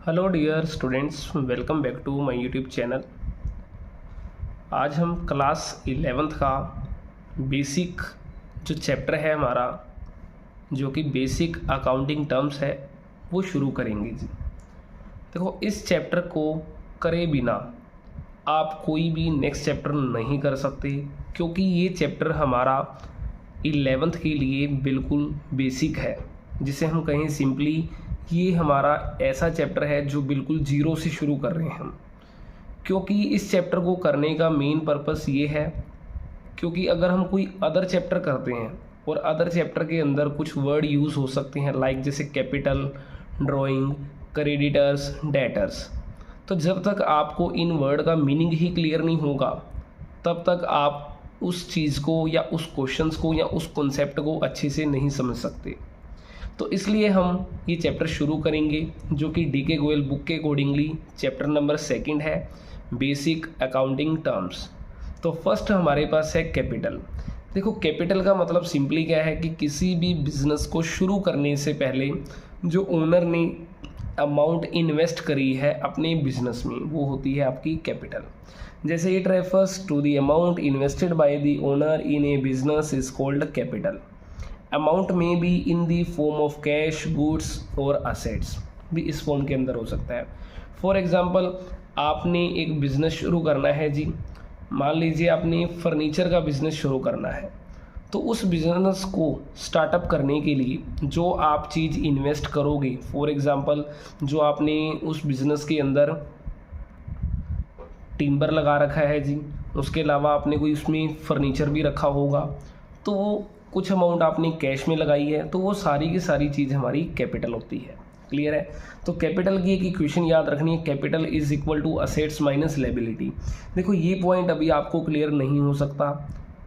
Hello dear students, welcome back to my YouTube channel. आज हम class 11th का basic जो चैप्टर है हमारा, जो कि बेसिक अकाउंटिंग टर्म्स है, वो शुरू करेंगे जी। देखो, इस चैप्टर को करे बिना आप कोई भी नेक्स्ट चैप्टर नहीं कर सकते, क्योंकि ये चैप्टर हमारा 11th के लिए बिल्कुल बेसिक है, जिसे हम कहें सिंपली ये हमारा ऐसा चैप्टर है जो बिल्कुल जीरो से शुरू कर रहे हैं हम। क्योंकि इस चैप्टर को करने का मेन पर्पस ये है, क्योंकि अगर हम कोई अदर चैप्टर करते हैं और अदर चैप्टर के अंदर कुछ वर्ड यूज़ हो सकते हैं, लाइक जैसे कैपिटल, ड्राइंग, क्रेडिटर्स, डेटर्स, तो जब तक आपको इन वर्ड का मीनिंग ही क्लियर नहीं होगा तब तक आप उस चीज़ को या उस क्वेश्चंस को या उस कॉन्सेप्ट को अच्छे से नहीं समझ सकते। तो इसलिए हम ये चैप्टर शुरू करेंगे, जो कि डीके गोयल बुक के अकॉर्डिंगली चैप्टर नंबर 2 है, बेसिक अकाउंटिंग टर्म्स। तो फर्स्ट हमारे पास है कैपिटल। देखो, कैपिटल का मतलब सिंपली क्या है कि किसी भी बिजनेस को शुरू करने से पहले जो ओनर ने अमाउंट इन्वेस्ट करी है अपने बिजनेस में, वो होती है आपकी कैपिटल। जैसे it refers to the amount invested by the owner in a business is called capital. Amount में भी in the form of cash, goods और असेट्स भी इस फॉर्म के अंदर हो सकता है। फॉर एग्जांपल, आपने एक बिज़नेस शुरू करना है जी। मान लीजिए आपने फर्नीचर का बिज़नेस शुरू करना है, तो उस बिज़नेस को स्टार्टअप करने के लिए जो आप चीज़ इन्वेस्ट करोगे, फॉर एग्जांपल जो आपने उस बिज़नेस के अंदर टिम्बर लगा रखा है जी, उसके अलावा आपने कोई उसमें फर्नीचर भी रखा होगा, तो वो कुछ अमाउंट आपने कैश में लगाई है, तो वो सारी की सारी चीज़ हमारी कैपिटल होती है। क्लियर है? तो कैपिटल की एक इक्वेशन याद रखनी है, capital is equal to assets minus liability. देखो, ये पॉइंट अभी आपको क्लियर नहीं हो सकता,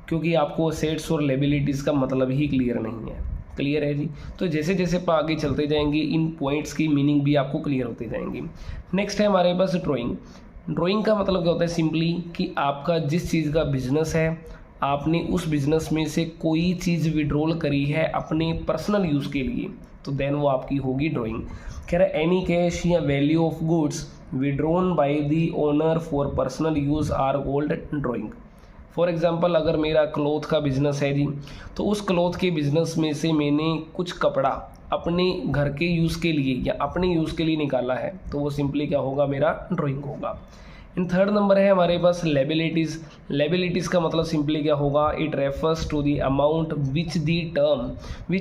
क्योंकि आपको असेट्स और लायबिलिटीज़ का मतलब ही क्लियर नहीं है। क्लियर है जी? तो जैसे जैसे आप आगे चलते जाएंगे, इन पॉइंट्स की मीनिंग भी आपको क्लियर होते जाएंगे। नेक्स्ट है हमारे पास ड्राइंग। ड्राइंग का मतलब क्या होता है? सिंपली कि आपका जिस चीज़ का बिजनेस है, आपने उस बिज़नेस में से कोई चीज़ विड्रॉल करी है अपने पर्सनल यूज़ के लिए, तो देन वो आपकी होगी ड्राइंग। कह रहा है एनी कैश या value of goods withdrawn by the owner for personal use are called drawing. For example, अगर मेरा क्लॉथ का बिज़नेस है जी, तो उस क्लॉथ के बिज़नेस में से मैंने कुछ कपड़ा अपने घर के यूज़ के लिए या अपने यूज़ के लिए निकाला है, तो वो सिंपली क्या होगा? मेरा ड्राइंग होगा। इन थर्ड नंबर है हमारे पास लायबिलिटीज़। लायबिलिटीज़ का मतलब सिंपली क्या होगा? It refers to the amount which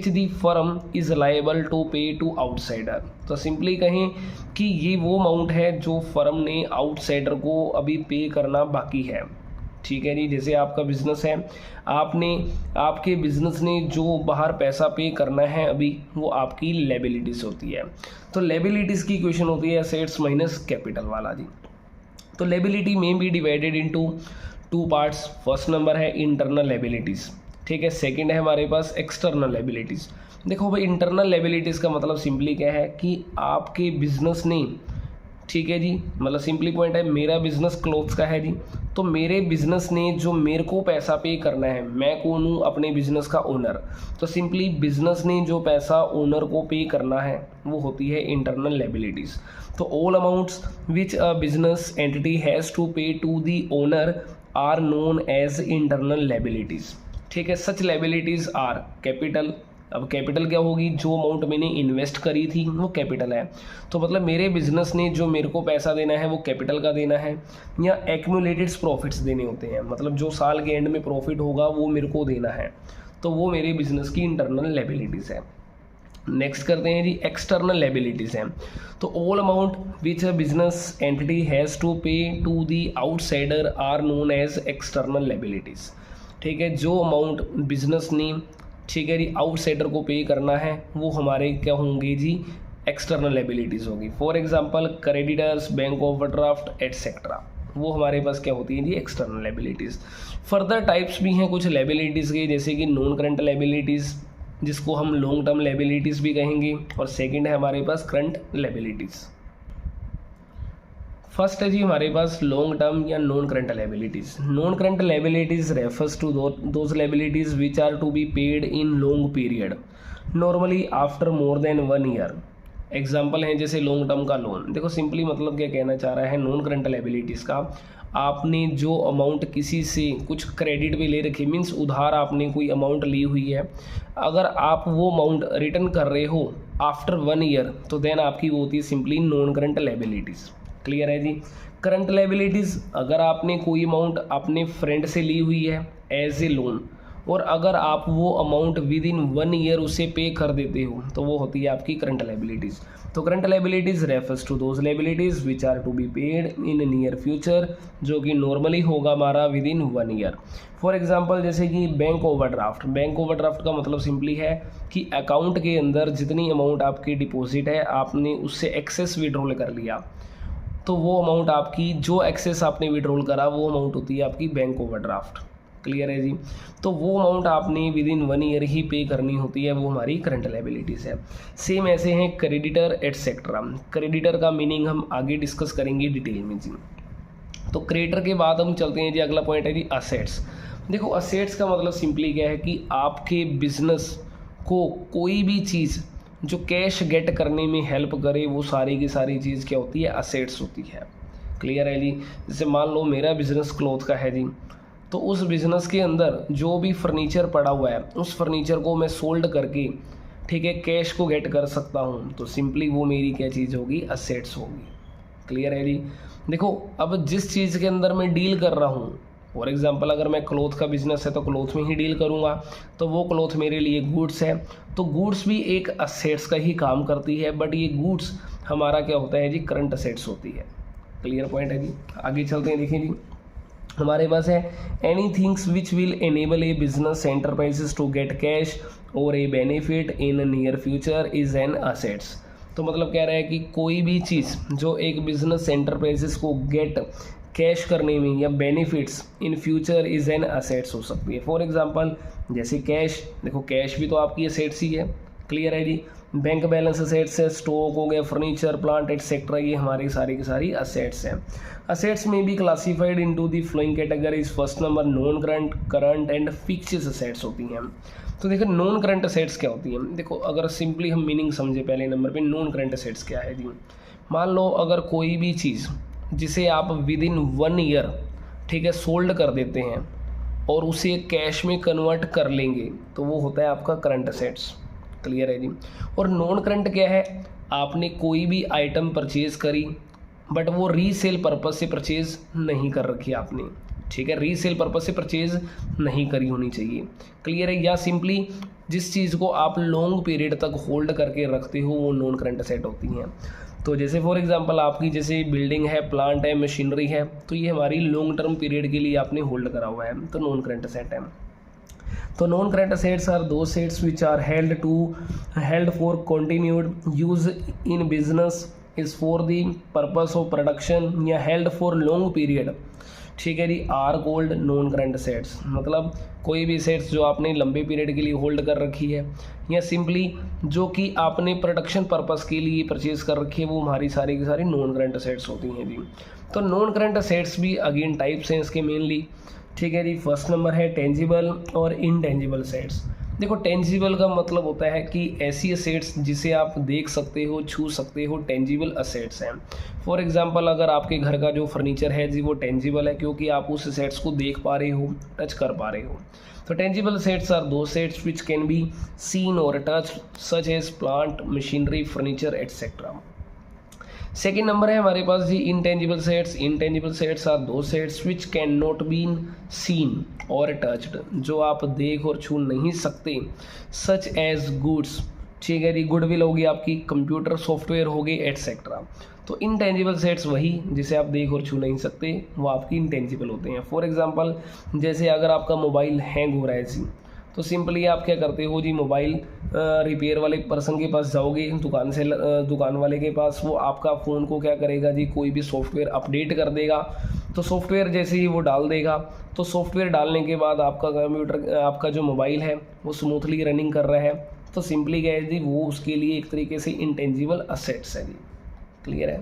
the firm is liable to pay to outsider. तो सिंपली कहें कि ये वो अमाउंट है जो फर्म ने आउटसाइडर को अभी पे करना बाकी है। ठीक है जी? जैसे आपका बिजनेस है, आपके बिजनेस ने जो बाहर पैसा पे करना है अभी, वो आपकी लायबिलिटीज़ होती है। तो लायबिलिटीज़ की इक्वेशन होती है असेट्स माइनस कैपिटल वाला जी। तो लायबिलिटी में भी divided into 2 parts. First number है इंटरनल लायबिलिटीज़, ठीक है। सेकंड है हमारे पास एक्सटर्नल लायबिलिटीज़। देखो भाई, इंटरनल लायबिलिटीज़ का मतलब सिंपली क्या है कि आपके बिजनेस ने, ठीक है जी, मतलब सिंपली पॉइंट है, मेरा बिजनेस क्लोथ्स का है जी, तो मेरे बिजनेस ने जो मेरे को पैसा पे करना है, मैं कौन हूँ? अपने बिजनेस का ओनर। तो सिंपली बिजनेस ने जो पैसा ओनर को पे करना है वो होती है इंटरनल लायबिलिटीज़। तो all amounts which a business entity has to pay to the owner are known as internal liabilities. ठीक है, सच लायबिलिटीज़ आर कैपिटल। अब कैपिटल क्या होगी? जो अमाउंट मैंने इन्वेस्ट करी थी वो कैपिटल है। तो मतलब मेरे बिजनेस ने जो मेरे को पैसा देना है वो कैपिटल का देना है, या एक्यूमुलेटेड प्रॉफिट्स देने होते हैं, मतलब जो साल के एंड में प्रॉफिट होगा वो मेरे को देना है, तो वो मेरे बिजनेस की इंटरनल लायबिलिटीज़ है। नेक्स्ट करते हैं जी, एक्सटर्नल लायबिलिटीज़ हैं। तो all amount which a business entity has to pay to the outsider are known as external liabilities. ठीक है, जो अमाउंट बिजनेस ने, ठीक है जी, आउटसाइडर को पे करना है वो हमारे क्या होंगे जी? एक्सटर्नल लायबिलिटीज़ होगी। For example creditors, bank overdraft etcetera, वो हमारे पास क्या होती हैं जी? External liabilities. फर्दर टाइप्स भी हैं कुछ लायबिलिटीज़ के, जैसे कि नॉन करंट लायबिलिटीज़, जिसको हम लॉन्ग टर्म लायबिलिटीज़ भी कहेंगे, और सेकंड है हमारे पास करंट लायबिलिटीज़। फर्स्ट है जी हमारे पास लॉन्ग टर्म या non current liabilities. Non current liabilities refers to those liabilities which are to be paid in long period, normally after more than 1 year, example हैं जैसे लॉन्ग टर्म का loan. देखो simply मतलब क्या कहना चाह रहा है, नॉन करंट लायबिलिटीज़ का, आपने जो अमाउंट किसी से कुछ क्रेडिट पे ले रखी, मीन्स उधार आपने कोई अमाउंट ली हुई है, अगर आप वो अमाउंट रिटर्न कर रहे हो आफ्टर 1 ईयर, तो देन आपकी वो होती है simply non current liabilities. Clear है जी। करंट लायबिलिटीज़, अगर आपने कोई अमाउंट अपने फ्रेंड से ली हुई है एज ए लोन, और अगर आप वो अमाउंट विद इन 1 ईयर उसे पे कर देते हो, तो वो होती है आपकी करंट लायबिलिटीज़। तो current liabilities refers to those liabilities which are to be paid in near future, जो कि नॉर्मली होगा हमारा within 1 year. For example जैसे कि बैंक ओवरड्राफ्ट। बैंक ओवरड्राफ्ट का मतलब सिंपली है कि अकाउंट के अंदर जितनी अमाउंट आपकी डिपॉजिट है, आपने उससे एक्सेस विड्रॉल कर लिया, तो वो अमाउंट आपकी, जो एक्सेस आपने विड्रॉल करा, वो अमाउंट होती है आपकी बैंक ओवरड्राफ्ट। क्लियर है जी। तो वो अमाउंट आपने विद इन 1 ईयर ही पे करनी होती है, वो हमारी करंट लायबिलिटीज़ है। सेम ऐसे हैं क्रेडिटर एटसेट्रा। क्रेडिटर का मीनिंग हम आगे डिस्कस करेंगे डिटेल में जी। तो क्रेडिटर के बाद हम चलते हैं जी, अगला पॉइंट है जी असेट्स। देखो असेट्स का मतलब सिंपली क्या है कि आपके बिजनेस को कोई भी चीज़ जो कैश गेट करने में हेल्प करे, वो सारी की सारी चीज़ क्या होती है, असेट्स होती है। क्लियर है जी। जैसे मान लो मेरा बिजनेस क्लॉथ का है जी, तो उस बिज़नेस के अंदर जो भी फर्नीचर पड़ा हुआ है, उस फर्नीचर को मैं सोल्ड करके, ठीक है, कैश को गेट कर सकता हूँ, तो सिंपली वो मेरी क्या चीज़ होगी, असेट्स होगी। क्लियर है जी। देखो अब जिस चीज़ के अंदर मैं डील कर रहा हूँ, फॉर एग्जांपल अगर मैं क्लॉथ का बिजनेस है तो क्लॉथ में ही डील करूँगा, तो वो क्लॉथ मेरे लिए गुड्स है, तो गुड्स भी एक असेट्स का ही काम करती है, बट ये गुड्स हमारा क्या होता है जी, करंट असेट्स होती है। क्लियर पॉइंट है जी। आगे चलते हैं, देखिए जी हमारे पास है any things which will enable a business enterprises to get cash और a benefit in near future is an assets. तो मतलब कह रहा है कि कोई भी चीज़ जो एक बिजनेस एंटरप्राइजेस को गेट कैश करने में या benefits in future is an assets हो सकती है। फॉर एग्जांपल जैसे कैश, देखो कैश भी तो आपकी असेट्स ही है। क्लियर है जी। बैंक बैलेंस असेट्स है, स्टॉक हो गया, फर्नीचर, प्लांट एटसेट्रा, ये हमारी सारी की सारी असेट्स हैं। असेट्स में भी classified into the flowing categories. First number non current, current and fixed assets होती हैं। तो देखो नॉन करंट असेट्स क्या होती हैं। देखो अगर सिंपली हम मीनिंग समझे पहले नंबर पे, नॉन करंट असेट्स क्या है जी। मान लो अगर कोई भी चीज़ जिसे आप विद इन 1 ईयर, ठीक है, सोल्ड कर देते हैं और उसे कैश में कन्वर्ट कर लेंगे, तो वो होता है आपका करंट असेट्स। क्लियर है जी। और नॉन करंट क्या है, आपने कोई भी आइटम परचेज करी बट वो रीसेल पर्पस से परचेज नहीं कर रखी आपने, ठीक है, रीसेल पर्पस से परचेज नहीं करी होनी चाहिए। क्लियर है। या सिंपली जिस चीज़ को आप लॉन्ग पीरियड तक होल्ड करके रखते हो, वो नॉन करंट असेट होती हैं। तो जैसे फॉर एग्जांपल आपकी जैसे बिल्डिंग है, प्लांट है, मशीनरी है, तो ये हमारी लॉन्ग टर्म पीरियड के लिए आपने होल्ड करा हुआ है, तो नॉन करंट असेट है। तो non current assets are those assets which are held for continued use in business is for the purpose of production या हेल्ड फॉर लॉन्ग पीरियड, ठीक है जी, are called non current assets. मतलब कोई भी assets जो आपने लंबे पीरियड के लिए होल्ड कर रखी है या सिंपली जो कि आपने प्रोडक्शन पर्पस के लिए परचेज कर रखी है, वो हमारी सारी की सारी नॉन करंट असेट्स होती हैं जी। तो नॉन करंट असेट्स भी अगेन टाइप्स हैं इसके मेनली, ठीक है जी। फर्स्ट नंबर है टेंजिबल और इनटेंजिबल असेट्स। देखो टेंजिबल का मतलब होता है कि ऐसी असेट्स जिसे आप देख सकते हो, छू सकते हो, टेंजिबल असेट्स हैं। फॉर एग्जांपल अगर आपके घर का जो फर्नीचर है जी, वो टेंजिबल है क्योंकि आप उस असेट्स को देख पा रहे हो, टच कर पा रहे हो। तो tangible assets are those assets which can be seen और touch such as plant, machinery, furniture etcetera. Second number है हमारे पास जी intangible sets. Intangible sets are those sets which can not been seen और टच्ड, जो आप देख और छू नहीं सकते, सच एज गुड्स, ठीक है जी, गुडविल होगी आपकी, कंप्यूटर सॉफ्टवेयर हो गए एटसेट्रा। तो इंटेंजिबल सेट्स वही जिसे आप देख और छू नहीं सकते, वो आपकी इंटेंजिबल होते हैं। फॉर एग्जांपल जैसे अगर आपका मोबाइल हैंग हो रहा है जी, तो सिंपली आप क्या करते हो जी, मोबाइल रिपेयर वाले पर्सन के पास जाओगे, दुकान वाले के पास, वो आपका फ़ोन को क्या करेगा जी, कोई भी सॉफ्टवेयर अपडेट कर देगा। तो सॉफ्टवेयर जैसे ही वो डाल देगा, तो सॉफ्टवेयर डालने के बाद आपका कंप्यूटर, आपका जो मोबाइल है वो स्मूथली रनिंग कर रहा है। तो सिंपली क्या है जी, वो उसके लिए एक तरीके से इंटेंजिबल असेट्स है जी। क्लियर है।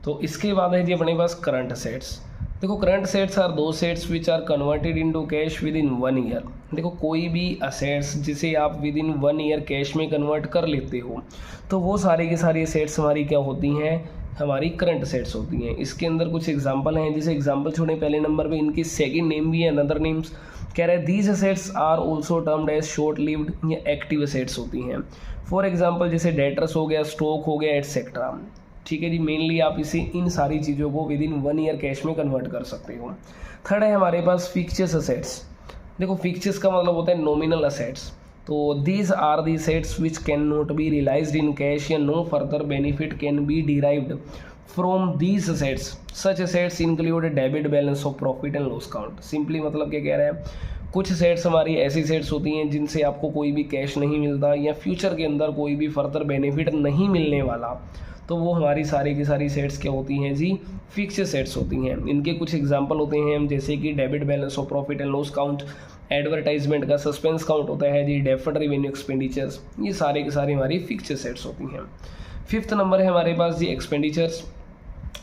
तो इसके बाद है जी अपने पास करंट असेट्स। देखो current assets are those sets which are converted into cash within 1 year. देखो कोई भी असेट्स जिसे आप विद इन 1 ईयर कैश में कन्वर्ट कर लेते हो तो वो सारी की सारी असेट्स हमारी क्या होती हैं, हमारी करंट असेट्स होती हैं। इसके अंदर कुछ एग्जांपल हैं, जैसे एग्जांपल छोड़े पहले नंबर पे इनकी सेकंड नेम भी है अनदर नेम्स। कह रहे हैं these assets are also termed as short lived या एक्टिव असेट्स होती हैं। फॉर एग्जांपल जैसे डेटर्स हो गया, स्टॉक हो गया, एटसेट्रा। ठीक है जी, मेनली आप इसे इन सारी चीज़ों को विद इन 1 ईयर कैश में कन्वर्ट कर सकते हो। थर्ड है हमारे पास फिक्चर्स असेट्स। देखो फिक्चर्स का मतलब होता है नॉमिनल असेट्स। तो these are the assets which can not be realised in cash या no further benefit can be derived from these assets. Such assets include debit balance of profit and loss count. Simply मतलब क्या कह रहे हैं, कुछ sets हमारी ऐसी sets होती हैं जिनसे आपको कोई भी कैश नहीं मिलता या फ्यूचर के अंदर कोई भी फर्दर बेनिफिट नहीं मिलने वाला, तो वो हमारी सारी की सारी सेट्स क्या होती हैं जी, फिक्स्ड सेट्स होती हैं। इनके कुछ एग्जांपल होते हैं जैसे कि debit balance of profit and loss count, advertisement का सस्पेंस काउंट होता है जी, डेफर्ड रेवेन्यू एक्सपेंडिचर्स, ये सारे के सारे हमारी फिक्स्ड सेट्स होती हैं। फिफ्थ नंबर है हमारे पास जी एक्सपेंडिचर्स।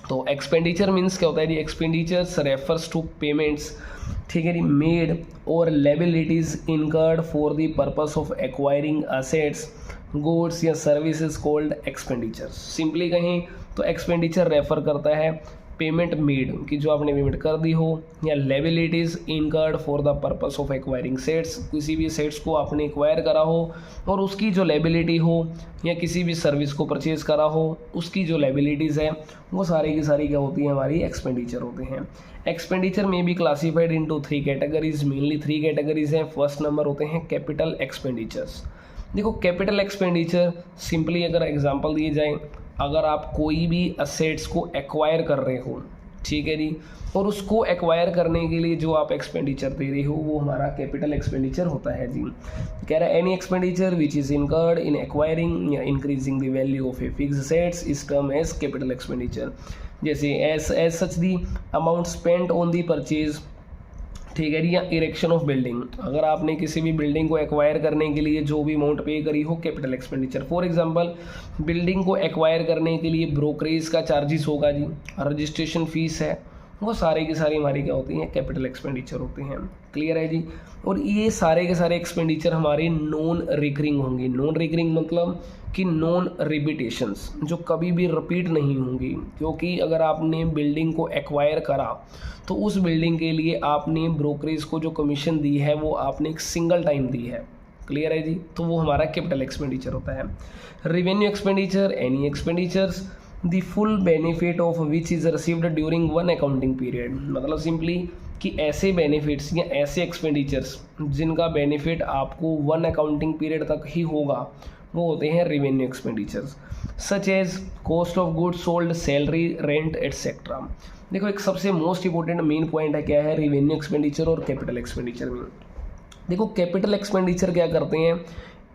तो एक्सपेंडिचर मीन्स क्या होता है जी, एक्सपेंडिचर्स रेफर्स टू पेमेंट्स, ठीक है जी, मेड और liabilities incurred for the purpose of acquiring assets, goods या सर्विसेज कॉल्ड एक्सपेंडिचर्स। सिंपली कहें तो एक्सपेंडिचर रेफर करता है पेमेंट मेड कि जो आपने पेमेंट कर दी हो, या liabilities incurred for the purpose of acquiring sets, किसी भी सेट्स को आपने एक्वायर करा हो और उसकी जो लायबिलिटी हो, या किसी भी सर्विस को परचेज करा हो उसकी जो लायबिलिटीज़ है, वो सारी की सारी क्या होती है, हमारी एक्सपेंडिचर होते हैं। एक्सपेंडिचर में भी classified into 3 categories, mainly 3 categories हैं। फर्स्ट नंबर होते हैं कैपिटल एक्सपेंडिचर्स। देखो कैपिटल एक्सपेंडिचर सिंपली अगर एग्जांपल दिए जाए, अगर आप कोई भी असेट्स को एक्वायर कर रहे हो, ठीक है जी, और उसको एक्वायर करने के लिए जो आप एक्सपेंडिचर दे रहे हो वो हमारा कैपिटल एक्सपेंडिचर होता है जी। कह रहा है any expenditure which is incurred in acquiring या increasing the value of a fixed assets is term as capital expenditure. जैसे as such the amount spent on the purchase, ठीक है, या इरेक्शन ऑफ बिल्डिंग। अगर आपने किसी भी बिल्डिंग को एक्वायर करने के लिए जो भी अमाउंट पे करी हो, capital expenditure. For example building को एक्वायर करने के लिए ब्रोकरेज का चार्जेस होगा जी, रजिस्ट्रेशन फीस है, वो सारे की सारी हमारी क्या होती हैं, कैपिटल एक्सपेंडिचर होते हैं। क्लियर है जी। और ये सारे के सारे एक्सपेंडिचर हमारे नॉन रिकरिंग होंगे। नॉन रिकरिंग मतलब कि नॉन रिपीटेशंस, जो कभी भी रिपीट नहीं होंगी, क्योंकि अगर आपने बिल्डिंग को एक्वायर करा तो उस बिल्डिंग के लिए आपने ब्रोकरेज को जो कमीशन दी है वो आपने एक सिंगल टाइम दी है। क्लियर है जी। तो वो हमारा कैपिटल एक्सपेंडिचर होता है। Revenue expenditure, any expenditures the full benefit of which is received during 1 accounting period. मतलब सिंपली कि ऐसे बेनिफिट्स या ऐसे एक्सपेंडिचर्स जिनका बेनिफिट आपको 1 अकाउंटिंग पीरियड तक ही होगा, वो होते हैं revenue expenditures. Such as cost of goods sold, salary, rent etcetera. देखो एक सबसे मोस्ट इंपॉर्टेंट मेन पॉइंट है क्या है रेवेन्यू एक्सपेंडिचर और कैपिटल एक्सपेंडिचर में। देखो कैपिटल एक्सपेंडिचर क्या करते हैं,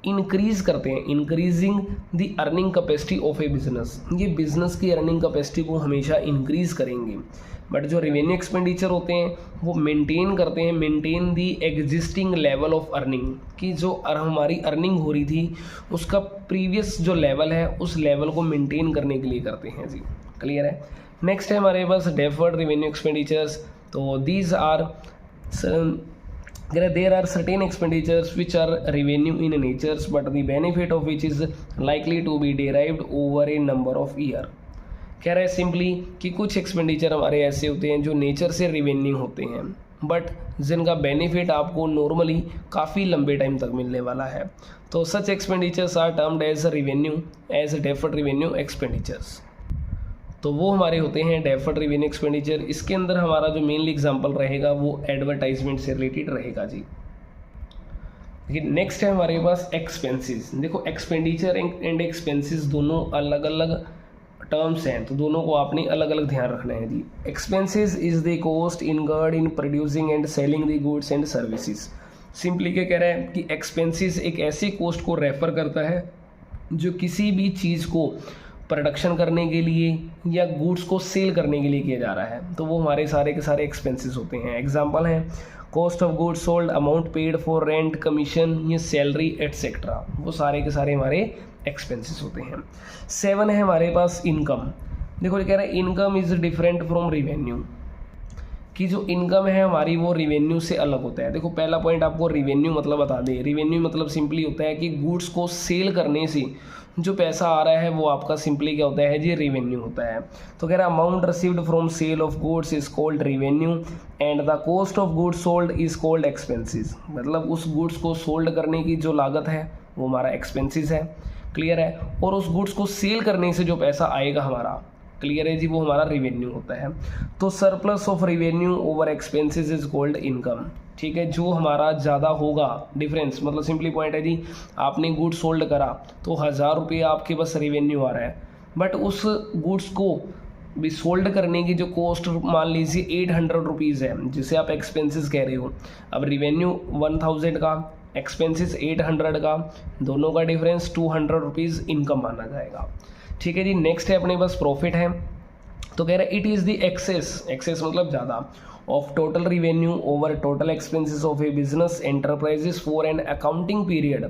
इंक्रीज करते हैं, increasing the earning capacity of a business. ये बिजनेस की अर्निंग कैपेसिटी को हमेशा इंक्रीज करेंगे। बट जो रेवेन्यू एक्सपेंडिचर होते हैं वो मेंटेन करते हैं, maintain the existing level of earning, कि जो हमारी अर्निंग हो रही थी उसका प्रीवियस जो लेवल है उस लेवल को मेंटेन करने के लिए करते हैं जी। क्लियर है। नेक्स्ट है हमारे पास डेफर्ड रेवेन्यू एक्सपेंडिचर्स। तो these are there are certain expenditures which are revenue in natures but the benefit of which is likely to be derived over a number of year। कह रहा है simply कि कुछ expenditure हमारे ऐसे होते हैं जो नेचर से रिवेन्यू होते हैं बट जिनका बेनिफिट आपको नॉर्मली काफ़ी लंबे टाइम तक मिलने वाला है। तो such expenditures are termed as revenue as deferred revenue expenditures. तो वो हमारे होते हैं डेफर्ड रेवेन्यू एक्सपेंडिचर। इसके अंदर हमारा जो मेनली एग्जांपल रहेगा वो एडवर्टाइजमेंट से रिलेटेड रहेगा जी। लेकिन नेक्स्ट है हमारे पास एक्सपेंसेस। देखो एक्सपेंडिचर एंड एक्सपेंसेस दोनों अलग अलग टर्म्स हैं, तो दोनों को आपने अलग अलग ध्यान रखना है जी। Expenses is the cost incurred in producing and selling the goods and services. Simply क्या कह रहा है कि एक्सपेंसेस एक ऐसी कॉस्ट को रेफर करता है जो किसी भी चीज़ को प्रोडक्शन करने के लिए या गुड्स को सेल करने के लिए किया जा रहा है, तो वो हमारे सारे के सारे एक्सपेंसेस होते हैं। एग्जांपल हैं cost of goods sold, amount paid for rent, commission या सैलरी एटसेट्रा, वो सारे के सारे हमारे एक्सपेंसेस होते हैं। 7 है हमारे पास इनकम। देखो ये कह रहा है income is different from revenue, कि जो इनकम है हमारी वो रिवेन्यू से अलग होता है। देखो पहला पॉइंट आपको रिवेन्यू मतलब बता दें। रिवेन्यू मतलब सिंपली होता है कि गुड्स को सेल करने से जो पैसा आ रहा है वो आपका सिंपली क्या होता है जी, रेवेन्यू होता है। तो कह रहा है amount received from sale of goods is called revenue and the cost of goods sold is called expenses. मतलब उस गुड्स को सोल्ड करने की जो लागत है वो हमारा एक्सपेंसेस है, क्लियर है। और उस गुड्स को सेल करने से जो पैसा आएगा हमारा, क्लियर है जी, वो हमारा रिवेन्यू होता है। तो surplus of revenue over expenses is called income. ठीक है, जो हमारा ज़्यादा होगा डिफरेंस, मतलब सिंपली पॉइंट है जी, आपने गुड्स सोल्ड करा तो 1000 रुपये आपके पास रेवेन्यू आ रहा है, बट उस गुड्स को भी सोल्ड करने की जो कॉस्ट मान लीजिए 800 रुपीज़ है, जिसे आप एक्सपेंसेस कह रहे हो। अब रिवेन्यू 1000 का, एक्सपेंसेस 800 का, दोनों का डिफरेंस 200 रुपीज़ इनकम माना जाएगा। ठीक है जी, नेक्स्ट है अपने पास प्रॉफिट है। तो कह रहा है it is the excess, excess मतलब ज़्यादा, of total revenue over total expenses of a business enterprises for an accounting period.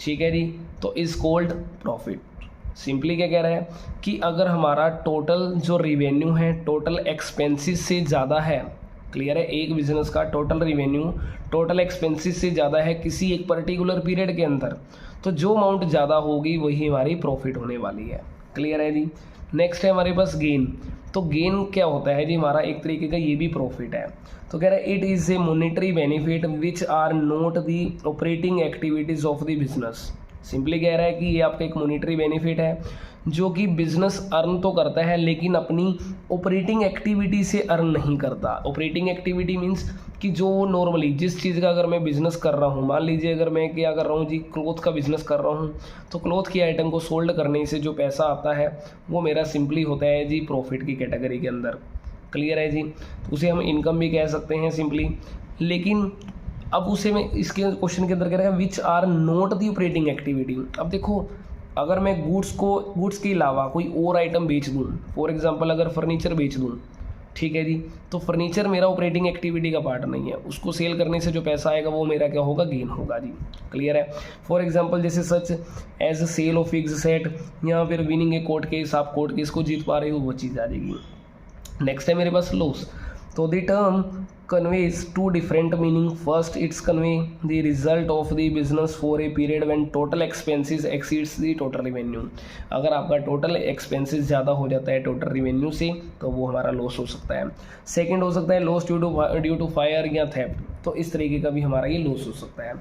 ठीक है जी, तो इज कॉल्ड प्रॉफिट। सिंपली क्या कह रहा है कि अगर हमारा टोटल जो रिवेन्यू है टोटल एक्सपेंसेस से ज़्यादा है, क्लियर है, एक बिजनेस का टोटल रिवेन्यू टोटल एक्सपेंसेस से ज़्यादा है किसी एक पर्टिकुलर पीरियड के अंदर, तो जो अमाउंट ज़्यादा होगी वही हमारी प्रॉफिट होने वाली है, क्लियर है जी। नेक्स्ट है हमारे पास गेन। तो गेन क्या होता है जी, हमारा एक तरीके का ये भी प्रॉफिट है। तो कह रहा है it is a monetary benefit which are not the operating activities of the business. Simply कह रहा है कि ये आपका एक मॉनेटरी बेनिफिट है जो कि बिजनेस अर्न तो करता है लेकिन अपनी ऑपरेटिंग एक्टिविटी से अर्न नहीं करता। ऑपरेटिंग एक्टिविटी मीन्स कि जो नॉर्मली जिस चीज़ का अगर मैं बिज़नेस कर रहा हूँ, मान लीजिए अगर मैं क्या कर रहा हूँ जी, क्लोथ का बिज़नेस कर रहा हूँ, तो क्लोथ की आइटम को सोल्ड करने से जो पैसा आता है वो मेरा सिंपली होता है जी प्रॉफिट की कैटेगरी के अंदर, क्लियर है जी। तो उसे हम इनकम भी कह सकते हैं सिंपली। लेकिन अब उसे मैं इसके क्वेश्चन के अंदर कह रहा है which are not the operating activity. अब देखो अगर मैं गुड्स के अलावा कोई और आइटम बेच दूँ, फॉर एग्जांपल अगर फर्नीचर बेच दूँ, ठीक है जी, तो फर्नीचर मेरा ऑपरेटिंग एक्टिविटी का पार्ट नहीं है, उसको सेल करने से जो पैसा आएगा वो मेरा क्या होगा, गेन होगा जी, क्लियर है। फॉर एग्जांपल जैसे such as a sale of fixed asset या फिर विनिंग ए कोर्ट केस, आप कोर्ट केस को जीत पा रहे हो, वो चीज़ आ जाएगी। नेक्स्ट है मेरे पास लॉस। तो the term conveys two different meaning. First, it's convey the result of the business for a period when total expenses exceeds the total revenue. अगर आपका टोटल एक्सपेंसेस ज़्यादा हो जाता है टोटल रिवेन्यू से तो वो हमारा लॉस हो सकता है। सेकंड हो सकता है लॉस ड्यू टू फायर या थेफ्ट, तो इस तरीके का भी हमारा ये लॉस हो सकता है।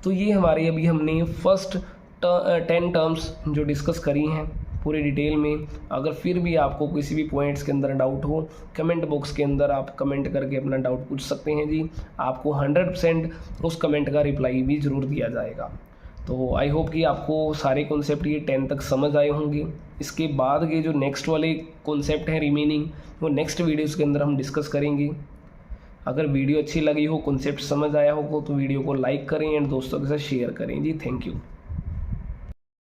तो ये हमारी अभी हमने फर्स्ट 10 टर्म्स जो डिस्कस करी हैं पूरी डिटेल में। अगर फिर भी आपको किसी भी पॉइंट्स के अंदर डाउट हो, कमेंट बॉक्स के अंदर आप कमेंट करके अपना डाउट पूछ सकते हैं जी। आपको 100% उस कमेंट का रिप्लाई भी ज़रूर दिया जाएगा। तो आई होप कि आपको सारे कॉन्सेप्ट ये 10 तक समझ आए होंगे। इसके बाद के जो नेक्स्ट वाले कॉन्सेप्ट हैं रिमेनिंग, वो नेक्स्ट वीडियोज़ के अंदर हम डिस्कस करेंगे। अगर वीडियो अच्छी लगी हो, कॉन्सेप्ट समझ आया हो तो वीडियो को लाइक करें एंड दोस्तों के साथ शेयर करें जी। Thank you.